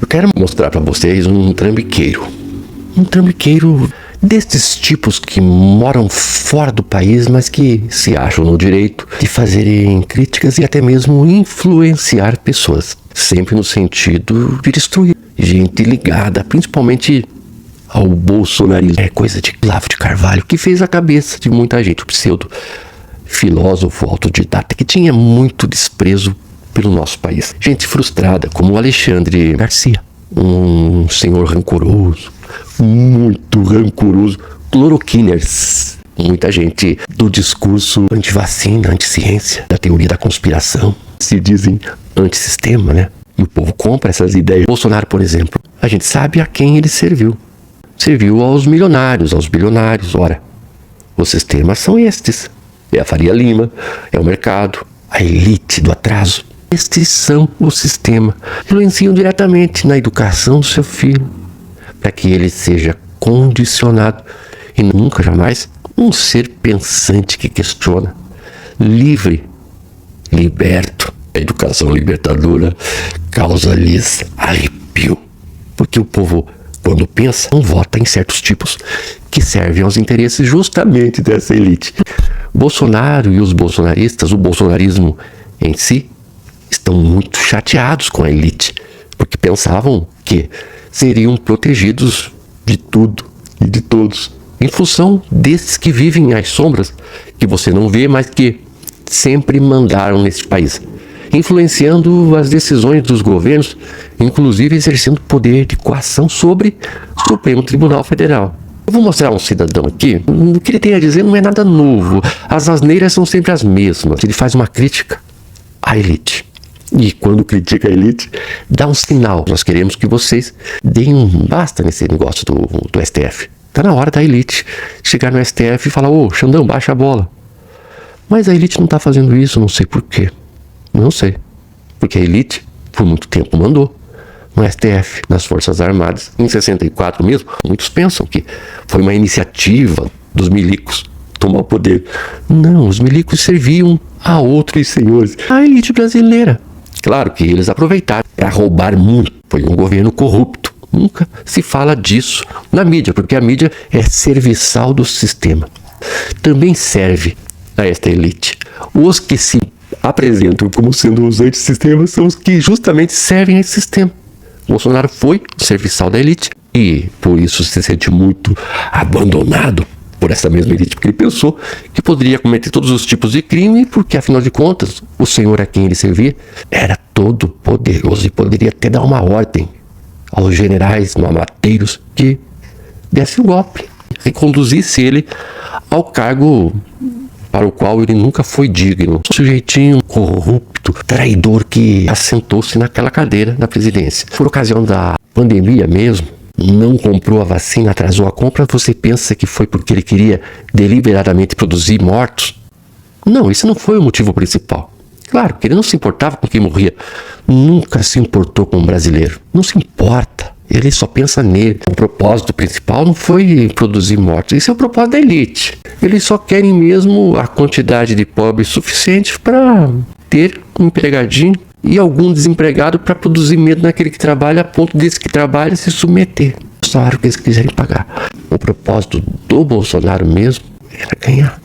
Eu quero mostrar para vocês um trambiqueiro. Um trambiqueiro destes tipos que moram fora do país, mas que se acham no direito de fazerem críticas e até mesmo influenciar pessoas. Sempre no sentido de destruir gente ligada, principalmente ao bolsonarismo. É coisa de Olavo de Carvalho, que fez a cabeça de muita gente. O pseudo filósofo autodidata que tinha muito desprezo pelo nosso país. Gente frustrada, como o Alexandre Garcia, um senhor rancoroso, muito rancoroso, cloroquiners. Muita gente do discurso anti-vacina, anti-ciência, da teoria da conspiração, se dizem antissistema, né? E o povo compra essas ideias. Bolsonaro, por exemplo, a gente sabe a quem ele serviu. Serviu aos milionários, aos bilionários. Ora, os sistemas são estes. É a Faria Lima, é o mercado, a elite do atraso. Estes são o sistema. Influenciam diretamente na educação do seu filho, para que ele seja condicionado e nunca, jamais, um ser pensante que questiona, livre, liberto. A educação libertadora causa-lhes arrepio, porque o povo, quando pensa, não vota em certos tipos que servem aos interesses justamente dessa elite. Bolsonaro e os bolsonaristas, o bolsonarismo em si, estão muito chateados com a elite, porque pensavam que seriam protegidos de tudo e de todos, em função desses que vivem às sombras, que você não vê, mas que sempre mandaram nesse país, influenciando as decisões dos governos, inclusive exercendo poder de coação sobre o Supremo Tribunal Federal. Eu vou mostrar um cidadão aqui, o que ele tem a dizer não é nada novo, as asneiras são sempre as mesmas. Ele faz uma crítica à elite. E quando critica a elite, dá um sinal. Nós queremos que vocês deem um basta nesse negócio do STF. Tá na hora da elite chegar no STF e falar: ô, Xandão, baixa a bola. Mas a elite não tá fazendo isso, não sei por quê. Não sei. Porque a elite, por muito tempo, mandou no STF, nas Forças Armadas. Em 64 mesmo, muitos pensam que foi uma iniciativa dos milicos tomar o poder. Não, os milicos serviam a outros senhores. A elite brasileira. Claro que eles aproveitaram para roubar muito. Foi um governo corrupto. Nunca se fala disso na mídia, porque a mídia é serviçal do sistema. Também serve a esta elite. Os que se apresentam como sendo os antissistemas são os que justamente servem a esse sistema. Bolsonaro foi o serviçal da elite e por isso se sente muito abandonado por essa mesma elite, porque ele pensou que poderia cometer todos os tipos de crime, porque afinal de contas, o senhor a quem ele servia era todo poderoso e poderia até dar uma ordem aos generais mamateiros que desse o golpe, reconduzisse ele ao cargo para o qual ele nunca foi digno. Um sujeitinho corrupto, traidor que assentou-se naquela cadeira da presidência. Por ocasião da pandemia mesmo, não comprou a vacina, atrasou a compra, você pensa que foi porque ele queria deliberadamente produzir mortos? Não, isso não foi o motivo principal. Claro que ele não se importava com quem morria. Nunca se importou com o brasileiro. Não se importa. Ele só pensa nele. O propósito principal não foi produzir mortos. Esse é o propósito da elite. Eles só querem mesmo a quantidade de pobres suficiente para ter um empregadinho e algum desempregado para produzir medo naquele que trabalha, a ponto desse que trabalha se submeter ao salário que eles quiserem pagar. O propósito do Bolsonaro mesmo era ganhar.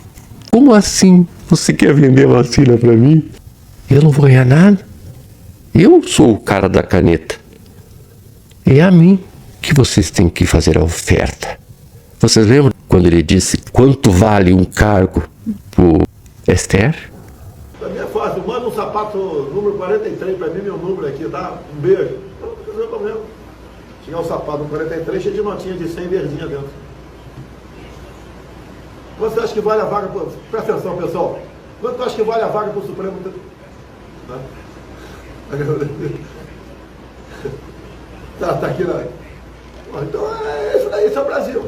Como assim você quer vender vacina para mim? Eu não vou ganhar nada? Eu sou o cara da caneta. É a mim que vocês têm que fazer a oferta. Vocês lembram quando ele disse quanto vale um cargo pro STF? Pra mim é fácil, manda um sapato número 43 pra mim, meu número aqui, tá? Um beijo. Não tem problema. Tinha um sapato no 43 cheio de notinha de 100 verdinha dentro. Quanto você acha que vale a vaga pro... Presta atenção, pessoal. Quanto você acha que vale a vaga pro Supremo? Tá aqui, né? Então é isso daí, esse é o Brasil.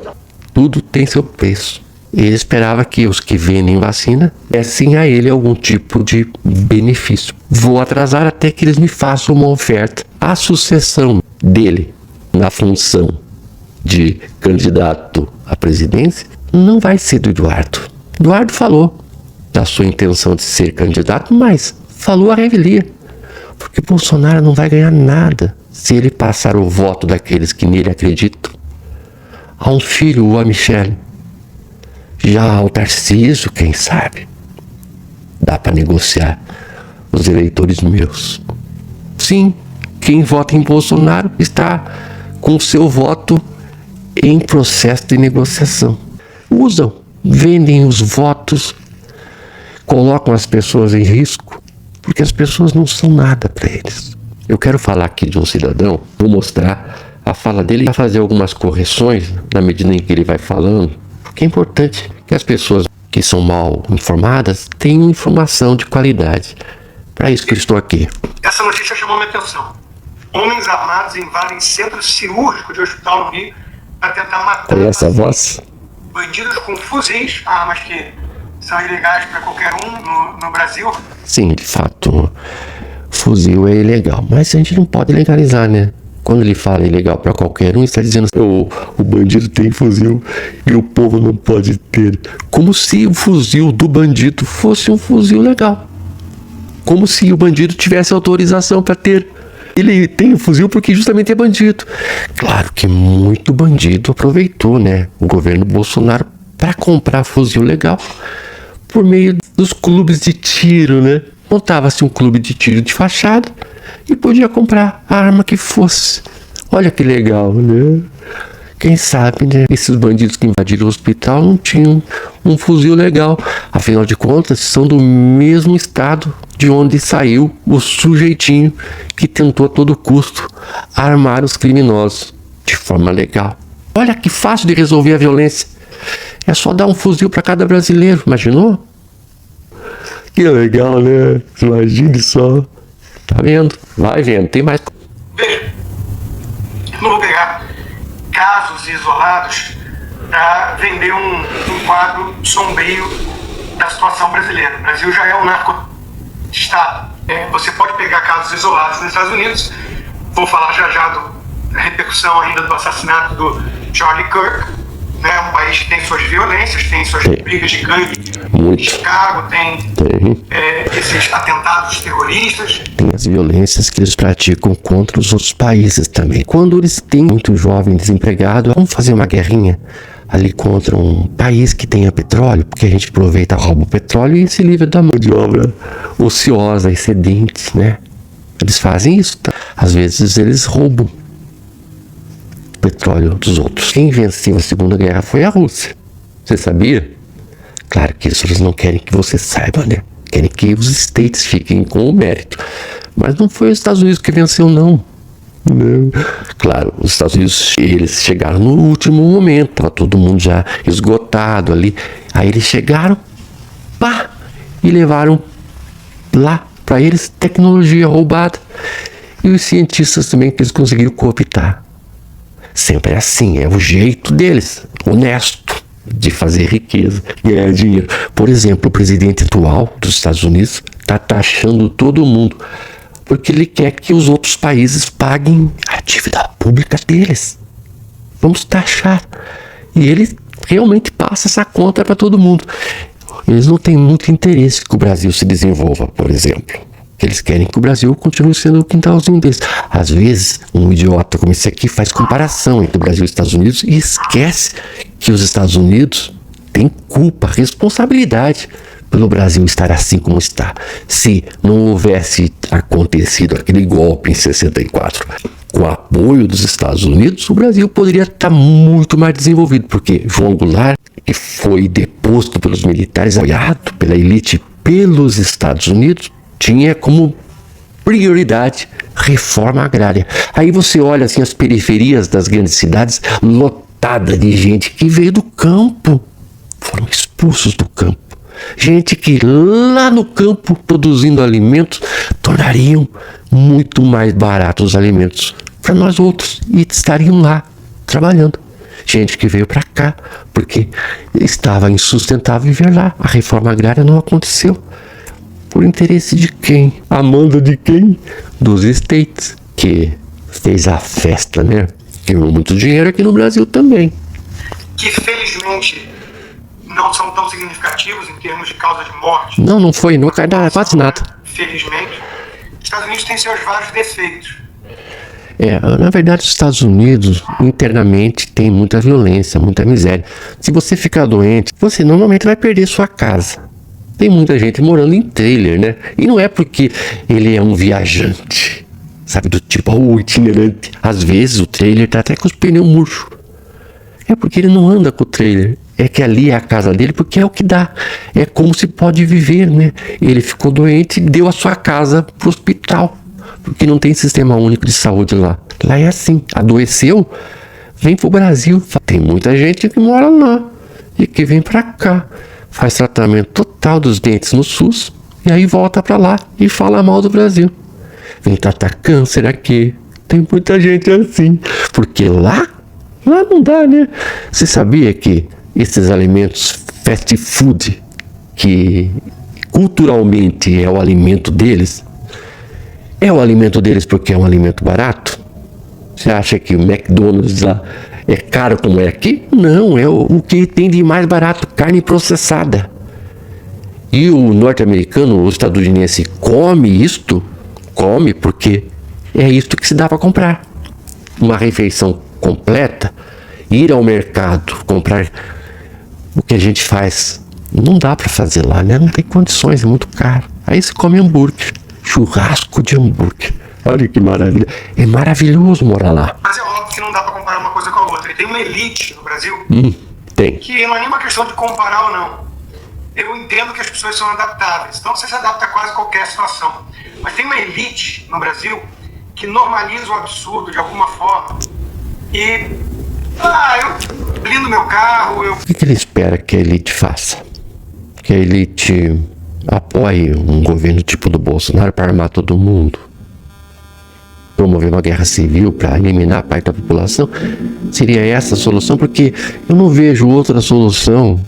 Tudo tem seu preço. Ele esperava que os que vendem vacina dessem a ele algum tipo de benefício. Vou atrasar até que eles me façam uma oferta. A sucessão dele na função de candidato à presidência não vai ser do Eduardo. Eduardo falou da sua intenção de ser candidato, mas falou a revelia. Porque Bolsonaro não vai ganhar nada se ele passar o voto daqueles que nele acreditam, a um filho ou a Michele, já ao Tarcísio, quem sabe, dá para negociar os eleitores meus. Sim, quem vota em Bolsonaro está com seu voto em processo de negociação. Usam, vendem os votos, colocam as pessoas em risco, porque as pessoas não são nada para eles. Eu quero falar aqui de um cidadão, vou mostrar a fala dele e fazer algumas correções na medida em que ele vai falando, porque é importante que as pessoas que são mal informadas tenham informação de qualidade. Para isso que eu estou aqui. Essa notícia chamou minha atenção. Homens armados invadem centro cirúrgico de hospital no Rio para tentar matar... Conhece a voz? Bandidos com fuzis, armas que são ilegais para qualquer um no Brasil. Sim, de fato, fuzil é ilegal, mas a gente não pode legalizar, né? Quando ele fala ilegal para qualquer um, ele está dizendo o bandido tem fuzil e o povo não pode ter. Como se o fuzil do bandido fosse um fuzil legal. Como se o bandido tivesse autorização para ter. Ele tem o fuzil porque justamente é bandido. Claro que muito bandido aproveitou, né, o governo Bolsonaro para comprar fuzil legal por meio dos clubes de tiro, né? Montava-se um clube de tiro de fachada e podia comprar a arma que fosse. Olha que legal, né? Quem sabe, né? Esses bandidos que invadiram o hospital não tinham um fuzil legal. Afinal de contas, são do mesmo estado de onde saiu o sujeitinho que tentou a todo custo armar os criminosos de forma legal. Olha que fácil de resolver a violência. É só dar um fuzil para cada brasileiro, imaginou? Que legal, né? Imagine só. Tá vendo? Vai vendo, tem mais. Veja, não vou pegar casos isolados para vender um quadro sombrio da situação brasileira. O Brasil já é um narco-estado. Você pode pegar casos isolados nos Estados Unidos. Vou falar já da repercussão ainda do assassinato do Charlie Kirk. É um país que tem suas violências, tem suas brigas de gangue. Muito. Chicago tem esses atentados terroristas. Tem as violências que eles praticam contra os outros países também. Quando eles têm muito jovem desempregado, vamos fazer uma guerrinha ali contra um país que tenha petróleo, porque a gente aproveita, rouba o petróleo e se livra da mão de obra ociosa, excedente, né? Eles fazem isso, tá? Às vezes eles roubam petróleo dos outros. Quem venceu a Segunda Guerra foi a Rússia. Você sabia? Claro que isso eles não querem que você saiba, né? Querem que os States fiquem com o mérito. Mas não foi os Estados Unidos que venceu, não. Não. Claro, os Estados Unidos, eles chegaram no último momento. Estava todo mundo já esgotado ali. Aí eles chegaram, pá, e levaram lá para eles tecnologia roubada. E os cientistas também que eles conseguiram cooptar. Sempre é assim, é o jeito deles, honesto, de fazer riqueza, ganhar dinheiro. Por exemplo, o presidente atual dos Estados Unidos está taxando todo mundo, porque ele quer que os outros países paguem a dívida pública deles. Vamos taxar. E ele realmente passa essa conta para todo mundo. Eles não têm muito interesse que o Brasil se desenvolva, por exemplo. Eles querem que o Brasil continue sendo o quintalzinho deles. Às vezes, um idiota como esse aqui faz comparação entre o Brasil e os Estados Unidos e esquece que os Estados Unidos têm culpa, responsabilidade pelo Brasil estar assim como está. Se não houvesse acontecido aquele golpe em 64, com o apoio dos Estados Unidos, o Brasil poderia estar muito mais desenvolvido, porque João Goulart, que foi deposto pelos militares, apoiado pela elite pelos Estados Unidos, tinha como prioridade reforma agrária. Aí você olha assim as periferias das grandes cidades lotadas de gente que veio do campo, foram expulsos do campo. Gente que lá no campo produzindo alimentos tornariam muito mais baratos os alimentos para nós outros e estariam lá trabalhando. Gente que veio para cá porque estava insustentável viver lá. A reforma agrária não aconteceu. Por interesse de quem? A manda de quem? Dos States, que fez a festa, né? Ganhou muito dinheiro aqui no Brasil também. Que felizmente não são tão significativos em termos de causa de morte. Não foi, não cai quase nada. Felizmente, os Estados Unidos têm seus vários defeitos. Na verdade, os Estados Unidos, internamente, tem muita violência, muita miséria. Se você ficar doente, você normalmente vai perder sua casa. Tem muita gente morando em trailer, né? E não é porque ele é um viajante, sabe, do tipo, itinerante. Às vezes o trailer tá até com os pneus murchos. É porque ele não anda com o trailer. É que ali é a casa dele porque é o que dá. É como se pode viver, né? Ele ficou doente e deu a sua casa pro hospital. Porque não tem sistema único de saúde lá. Lá é assim. Adoeceu, vem pro Brasil. Tem muita gente que mora lá e que vem pra cá. Faz tratamento total dos dentes no SUS e aí volta pra lá e fala mal do Brasil. Vem tratar câncer aqui. Tem muita gente assim. Porque lá não dá, né? Você sabia que esses alimentos fast food, que culturalmente é o alimento deles, é o alimento deles porque é um alimento barato? Você acha que o McDonald's lá é caro como é aqui? Não, é o que tem de mais barato, carne processada. E o norte-americano, o estadunidense, come porque é isto que se dá para comprar. Uma refeição completa, ir ao mercado, comprar o que a gente faz, não dá para fazer lá, né? Não tem condições, é muito caro. Aí se come hambúrguer, churrasco de hambúrguer. Olha que maravilha. É maravilhoso morar lá. Mas é óbvio que não dá pra comparar uma coisa com a outra. E tem uma elite no Brasil tem. que não é nenhuma questão de comparar ou não. Eu entendo que as pessoas são adaptáveis, então você se adapta a quase qualquer situação. Mas tem uma elite no Brasil que normaliza o absurdo de alguma forma. E eu lindo meu carro, O que ele espera que a elite faça? Que a elite apoie um governo tipo do Bolsonaro para armar todo mundo? Promover uma guerra civil para eliminar parte da população? Seria essa a solução? Porque eu não vejo outra solução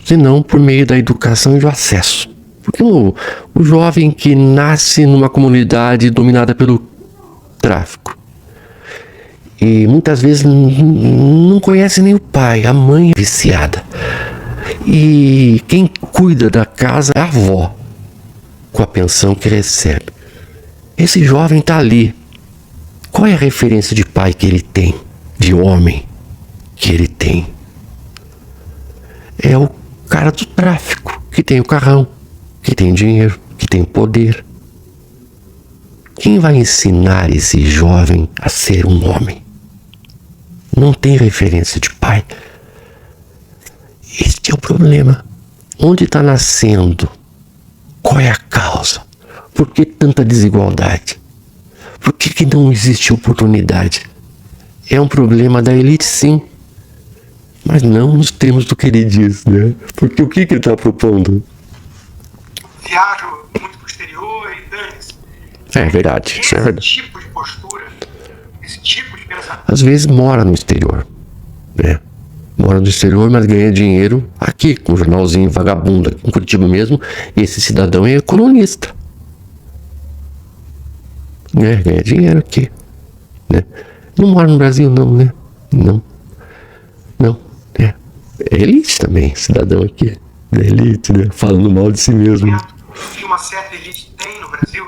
senão por meio da educação e do acesso. Porque o jovem que nasce numa comunidade dominada pelo tráfico e muitas vezes não conhece nem o pai, a mãe é viciada, e quem cuida da casa é a avó, com a pensão que recebe. Esse jovem está ali. Qual é a referência de pai que ele tem? De homem que ele tem? É o cara do tráfico, que tem o carrão, que tem dinheiro, que tem poder. Quem vai ensinar esse jovem a ser um homem? Não tem referência de pai. Este é o problema. Onde está nascendo? Qual é a causa? Por que tanta desigualdade? Por que não existe oportunidade? É um problema da elite, sim. Mas não nos termos do que ele diz, né? Porque o que ele está propondo? viajo muito pro exterior e dane-se. É verdade, isso é verdade. Esse tipo de postura, esse tipo de pensamento. Às vezes mora no exterior, né? Mora no exterior, mas ganha dinheiro aqui, com um jornalzinho vagabundo, em Curitiba mesmo, e esse cidadão é economista. Né? Ganha dinheiro aqui, né? Não mora no Brasil não, né? Não. É elite também, cidadão aqui. É elite, né? Falando mal de si mesmo. Que uma certa elite tem no Brasil,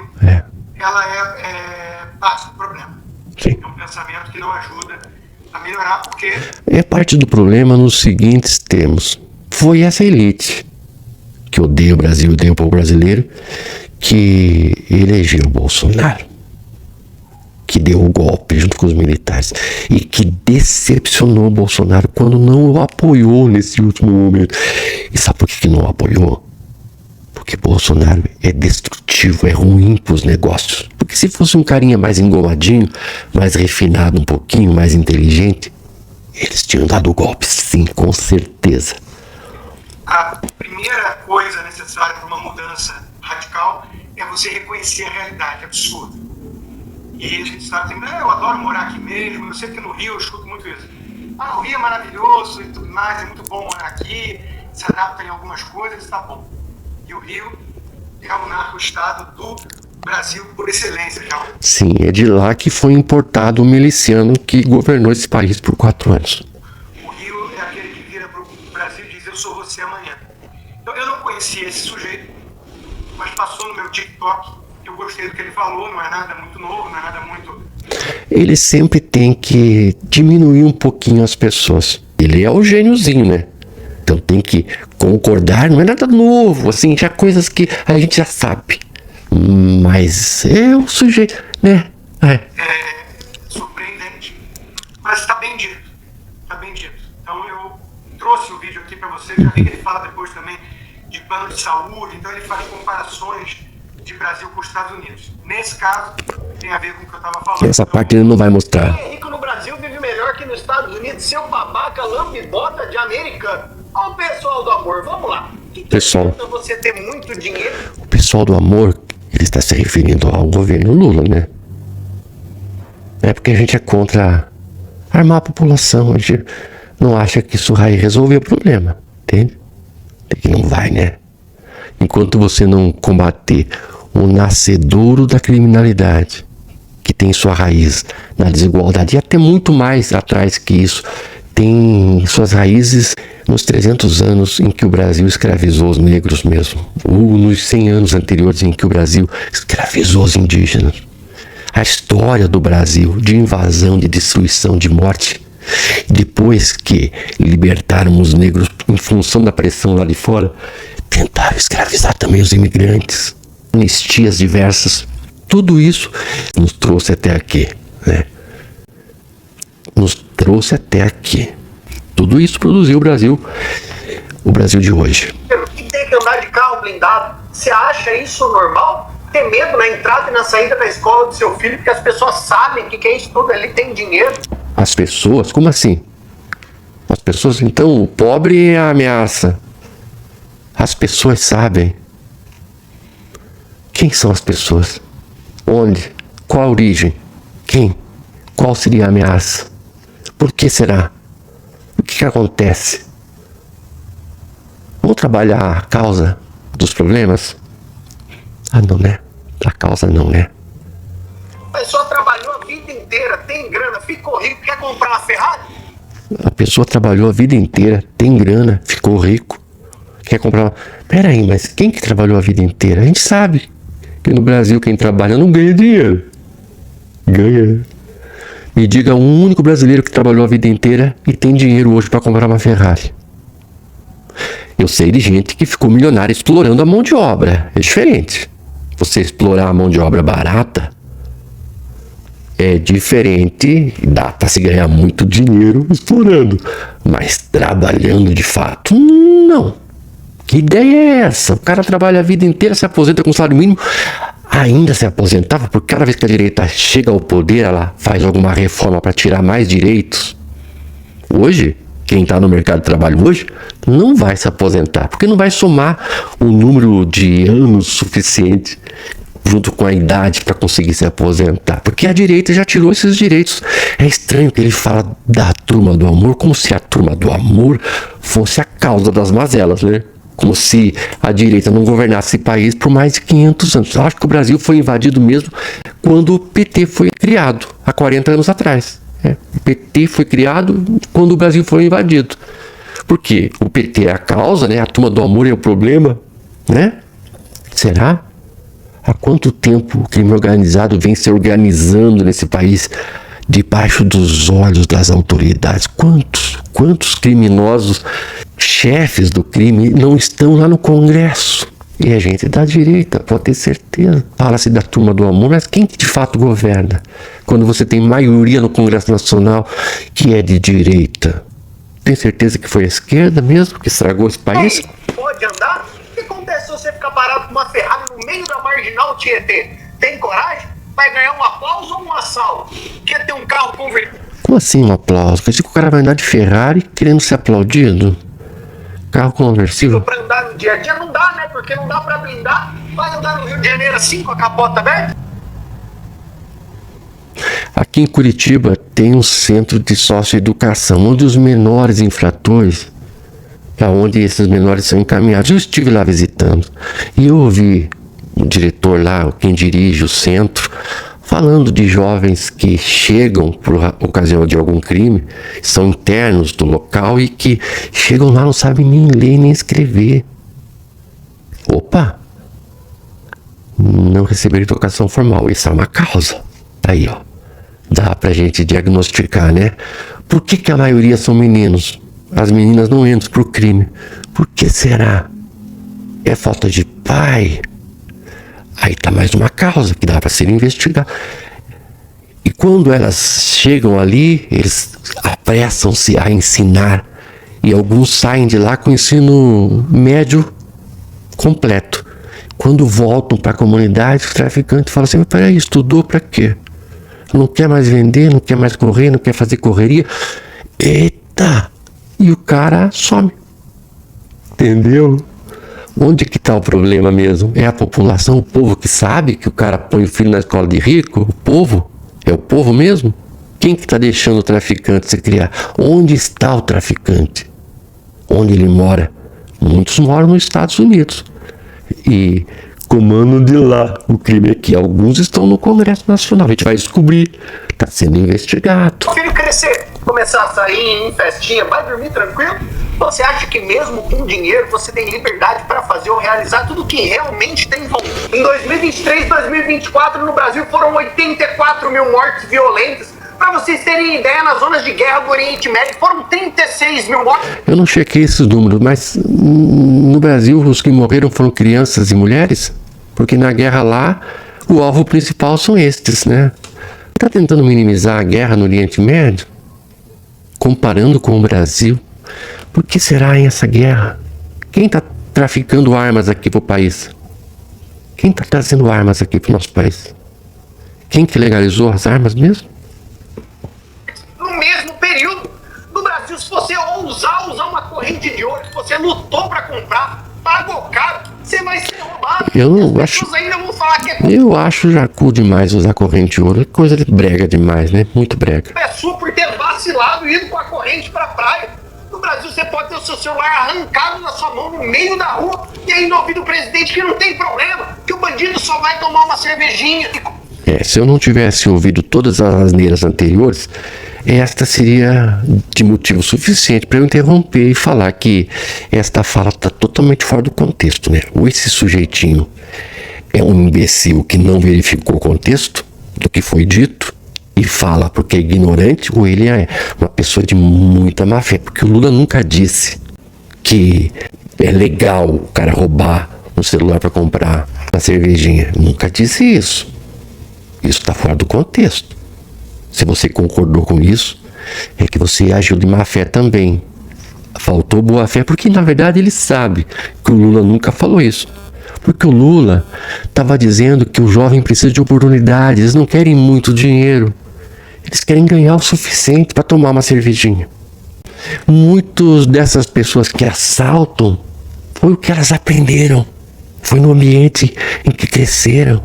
ela é parte do problema. Sim. É um pensamento que não ajuda a melhorar, porque... É parte do problema nos seguintes termos. Foi essa elite que odeia o Brasil, odeia o povo brasileiro, que elegeu o Bolsonaro, que deu o golpe junto com os militares e que decepcionou o Bolsonaro quando não o apoiou nesse último momento. E sabe por que não o apoiou? Porque Bolsonaro é destrutivo, é ruim para os negócios. Porque se fosse um carinha mais engomadinho, mais refinado um pouquinho, mais inteligente, eles tinham dado o golpe, sim, com certeza. A primeira coisa necessária para uma mudança radical é você reconhecer a realidade absurda. E a gente sabe, eu adoro morar aqui mesmo, eu sei que no Rio eu escuto muito isso. O Rio é maravilhoso e tudo mais, é muito bom morar aqui, se adapta em algumas coisas, tá bom. E o Rio é o narco-estado do Brasil por excelência, já. Sim, é de lá que foi importado o miliciano que governou esse país por 4 anos. O Rio é aquele que vira pro Brasil e diz, eu sou você amanhã. Então eu não conhecia esse sujeito, mas passou no meu TikTok, eu gostei do que ele falou, não é nada muito novo, não é nada muito... Ele sempre tem que diminuir um pouquinho as pessoas. Ele é o gêniozinho, né? Então tem que concordar, não é nada novo, assim, já coisas que a gente já sabe. Mas é o sujeito, né? É surpreendente, mas está bem dito, Então eu trouxe o vídeo aqui para você, já vi que ele fala depois também de plano de saúde, então ele faz comparações de Brasil com os Estados Unidos. Nesse caso, tem a ver com o que eu estava falando. Essa parte ele não vai mostrar. Quem é rico no Brasil vive melhor que nos Estados Unidos, seu babaca lambibota de americano. Ó o pessoal do amor, vamos lá. Pessoal. Você ter muito dinheiro. O pessoal do amor, ele está se referindo ao governo Lula, né? É porque a gente é contra armar a população. A gente não acha que isso vai resolver o problema, entende? Que não vai, né? Enquanto você não combater o nascedouro da criminalidade, que tem sua raiz na desigualdade, e até muito mais atrás que isso, tem suas raízes nos 300 anos em que o Brasil escravizou os negros mesmo, ou nos 100 anos anteriores em que o Brasil escravizou os indígenas. A história do Brasil de invasão, de destruição, de morte, depois que libertaram os negros em função da pressão lá de fora, tentaram escravizar também os imigrantes, anistias diversas. Tudo isso nos trouxe até aqui, né? Nos trouxe até aqui. Tudo isso produziu o Brasil de hoje. E tem que andar de carro blindado. Você acha isso normal? Ter medo na entrada e na saída da escola do seu filho, porque as pessoas sabem que quem estuda ali tem dinheiro. As pessoas? Como assim? As pessoas, então, o pobre é a ameaça. As pessoas sabem. Quem são as pessoas? Onde? Qual a origem? Quem? Qual seria a ameaça? Por que será? O que acontece? Vamos trabalhar a causa dos problemas? Ah, não, né? A causa não, né? A pessoa trabalhou a vida inteira, tem grana, ficou rico, quer comprar uma Ferrari? A pessoa trabalhou a vida inteira, tem grana, ficou rico, quer comprar uma... Peraí, mas quem que trabalhou a vida inteira? A gente sabe que no Brasil quem trabalha não ganha dinheiro. Ganha. Me diga um único brasileiro que trabalhou a vida inteira e tem dinheiro hoje para comprar uma Ferrari. Eu sei de gente que ficou milionária explorando a mão de obra. É diferente. Você explorar a mão de obra barata é diferente, dá para se ganhar muito dinheiro explorando, mas trabalhando de fato, não. Que ideia é essa? O cara trabalha a vida inteira, se aposenta com salário mínimo, ainda se aposentava, porque cada vez que a direita chega ao poder, ela faz alguma reforma para tirar mais direitos. Hoje, quem está no mercado de trabalho hoje, não vai se aposentar, porque não vai somar o número de anos suficiente junto com a idade para conseguir se aposentar, porque a direita já tirou esses direitos. É estranho que ele fala da turma do amor como se a turma do amor fosse a causa das mazelas, né? Como se a direita não governasse esse país por mais de 500 anos. Eu acho que o Brasil foi invadido mesmo quando o PT foi criado, há 40 anos atrás. O PT foi criado quando o Brasil foi invadido. Porque o PT é a causa, né? A turma do amor é o problema, né? Será? Há quanto tempo o crime organizado vem se organizando nesse país debaixo dos olhos das autoridades? Quantos criminosos, chefes do crime, não estão lá no Congresso? E a gente da direita, pode ter certeza. Fala-se da turma do amor, mas quem que de fato governa? Quando você tem maioria no Congresso Nacional que é de direita. Tem certeza que foi a esquerda mesmo que estragou esse país? Pode andar? O que acontece se você ficar parado com uma Ferrari no meio da marginal Tietê? Tem coragem? Vai ganhar um aplauso ou um assalto? Quer ter um carro convertido? Como assim um aplauso? Quer dizer que o cara vai andar de Ferrari querendo ser aplaudido? Carro conversível? Pra andar no dia a dia não dá, né? Porque não dá pra blindar. Vai andar no Rio de Janeiro assim com a capota aberta? Aqui em Curitiba tem um centro de socioeducação, onde os menores infratores, para onde esses menores são encaminhados. Eu estive lá visitando e eu ouvi o diretor lá, quem dirige o centro, falando de jovens que chegam por ocasião de algum crime, são internos do local e que chegam lá, não sabem nem ler nem escrever. Opa! não receber educação formal. Isso é uma causa. Aí, ó. Dá pra gente diagnosticar, né? Por que a maioria são meninos? As meninas não entram pro crime. Por que será? É falta de pai? Aí tá mais uma causa que dá pra ser investigada. E quando elas chegam ali, eles apressam-se a ensinar. E alguns saem de lá com ensino médio completo. Quando voltam para a comunidade, o traficante fala assim: mas peraí, estudou para quê? Não quer mais vender, não quer mais correr, não quer fazer correria. Eita! E o cara some. Entendeu? Onde que está o problema mesmo? É a população, o povo que sabe que o cara põe o filho na escola de rico? O povo? É o povo mesmo? Quem que está deixando o traficante se criar? Onde está o traficante? Onde ele mora? Muitos moram nos Estados Unidos. E comandam de lá o crime aqui. Alguns estão no Congresso Nacional. A gente vai descobrir. Está sendo investigado. O filho crescer, começar a sair em festinha, vai dormir tranquilo? Você acha que mesmo com dinheiro você tem liberdade para fazer ou realizar tudo que realmente tem vontade? Em 2023, 2024 no Brasil foram 84 mil mortes violentas. Para vocês terem ideia, nas zonas de guerra do Oriente Médio foram 36 mil mortes. Eu não chequei esses números, mas no Brasil os que morreram foram crianças e mulheres? Porque na guerra lá, o alvo principal são estes, né? Está tentando minimizar a guerra no Oriente Médio? Comparando com o Brasil? Por que será essa guerra? Quem está traficando armas aqui para o país? Quem está trazendo armas aqui para o nosso país? Quem que legalizou as armas mesmo? No mesmo período, no Brasil, se você ousar usar uma corrente de ouro que você lutou para comprar, pagou caro, você vai ser roubado. As pessoas ainda vão falar que eu acho jacu demais usar corrente de ouro. É coisa de brega demais, né? Muito brega. É sua por ter vacilado e ido com a corrente pra praia. No Brasil, você pode ter o seu celular arrancado na sua mão no meio da rua e ainda ouvir do presidente que não tem problema, que o bandido só vai tomar uma cervejinha. Se eu não tivesse ouvido todas as asneiras anteriores, esta seria de motivo suficiente para eu interromper e falar que esta fala está totalmente fora do contexto, né? Ou esse sujeitinho é um imbecil que não verificou o contexto do que foi dito e fala porque é ignorante, ou ele é uma pessoa de muita má fé, porque o Lula nunca disse que é legal o cara roubar um celular para comprar uma cervejinha. Nunca disse isso. Isso está fora do contexto. Se você concordou com isso, é que você agiu de má fé também. Faltou boa fé, porque na verdade ele sabe que o Lula nunca falou isso. Porque o Lula estava dizendo que o jovem precisa de oportunidades, eles não querem muito dinheiro. Eles querem ganhar o suficiente para tomar uma cervejinha. Muitas dessas pessoas que assaltam, foi o que elas aprenderam. Foi no ambiente em que cresceram.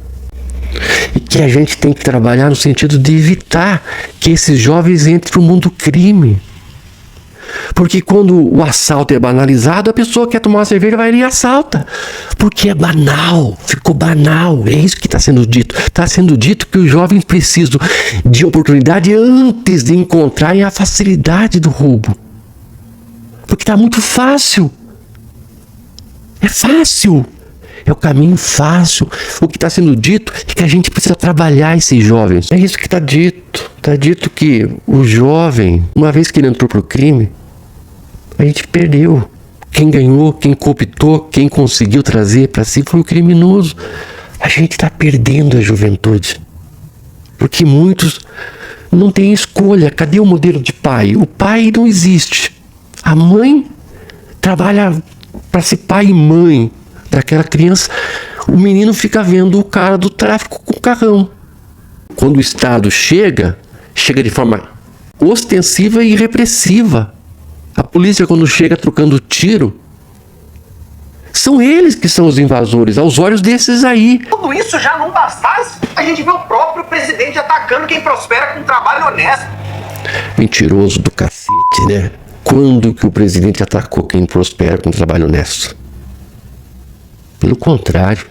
E que a gente tem que trabalhar no sentido de evitar que esses jovens entrem para o mundo do crime. Porque quando o assalto é banalizado, a pessoa quer tomar uma cerveja, vai ali e assalta. Porque é banal, ficou banal. É isso que está sendo dito. Está sendo dito que os jovens precisam de oportunidade antes de encontrarem a facilidade do roubo. Porque está muito fácil. É fácil. É o caminho fácil. O que está sendo dito é que a gente precisa trabalhar esses jovens. É isso que está dito. Está dito que o jovem, uma vez que ele entrou para o crime, a gente perdeu. Quem ganhou, quem cooptou, quem conseguiu trazer para si foi o criminoso. A gente está perdendo a juventude. Porque muitos não têm escolha. Cadê o modelo de pai? O pai não existe. A mãe trabalha para ser pai e mãe daquela criança. O menino fica vendo o cara do tráfico com o carrão. Quando o Estado chega de forma ostensiva e repressiva. A polícia, quando chega trocando tiro, são eles que são os invasores, aos olhos desses aí. Tudo isso já não bastasse, a gente vê o próprio presidente atacando quem prospera com trabalho honesto. Mentiroso do cacete, né? Quando que o presidente atacou quem prospera com trabalho honesto? Pelo contrário,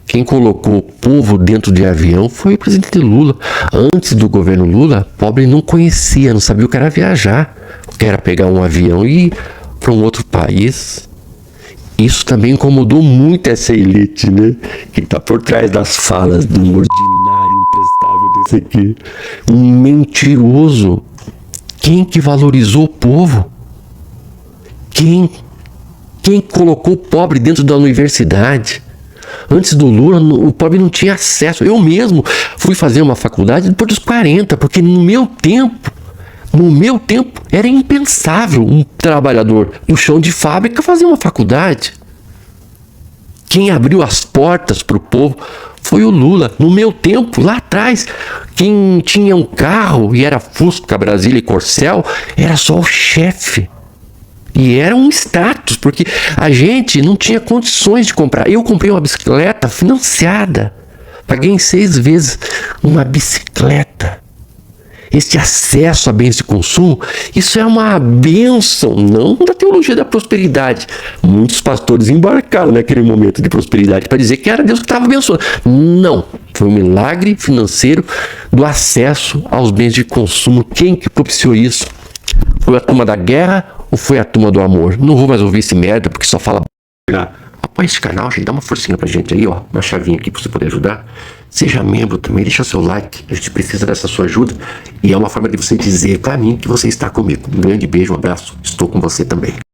quem colocou o povo dentro de avião foi o presidente Lula. Antes do governo Lula, pobre não conhecia, não sabia o que era viajar. O que era pegar um avião e ir para um outro país. Isso também incomodou muito essa elite, né? Que tá por trás das falas de um ordinário imprestável desse aqui. Um mentiroso. Quem que valorizou o povo? Quem colocou o pobre dentro da universidade? Antes do Lula, o pobre não tinha acesso. Eu mesmo fui fazer uma faculdade depois dos 40, porque no meu tempo, era impensável um trabalhador no chão de fábrica fazer uma faculdade. Quem abriu as portas para o povo foi o Lula. No meu tempo, lá atrás, quem tinha um carro e era Fusca, Brasília e Corcel, era só o chefe. E era um status, porque a gente não tinha condições de comprar. Eu comprei uma bicicleta financiada. Paguei em 6 vezes uma bicicleta. Esse acesso a bens de consumo, isso é uma bênção, não da teologia da prosperidade. Muitos pastores embarcaram naquele momento de prosperidade para dizer que era Deus que estava abençoando. Não, foi um milagre financeiro do acesso aos bens de consumo. Quem que propiciou isso? Foi a turma da guerra ou foi a turma do amor? Não vou mais ouvir esse merda, porque só fala... Apoie esse canal, gente, dá uma forcinha pra gente aí, ó, uma chavinha aqui pra você poder ajudar. Seja membro também, deixa seu like, a gente precisa dessa sua ajuda. E é uma forma de você dizer pra mim que você está comigo. Um grande beijo, um abraço, estou com você também.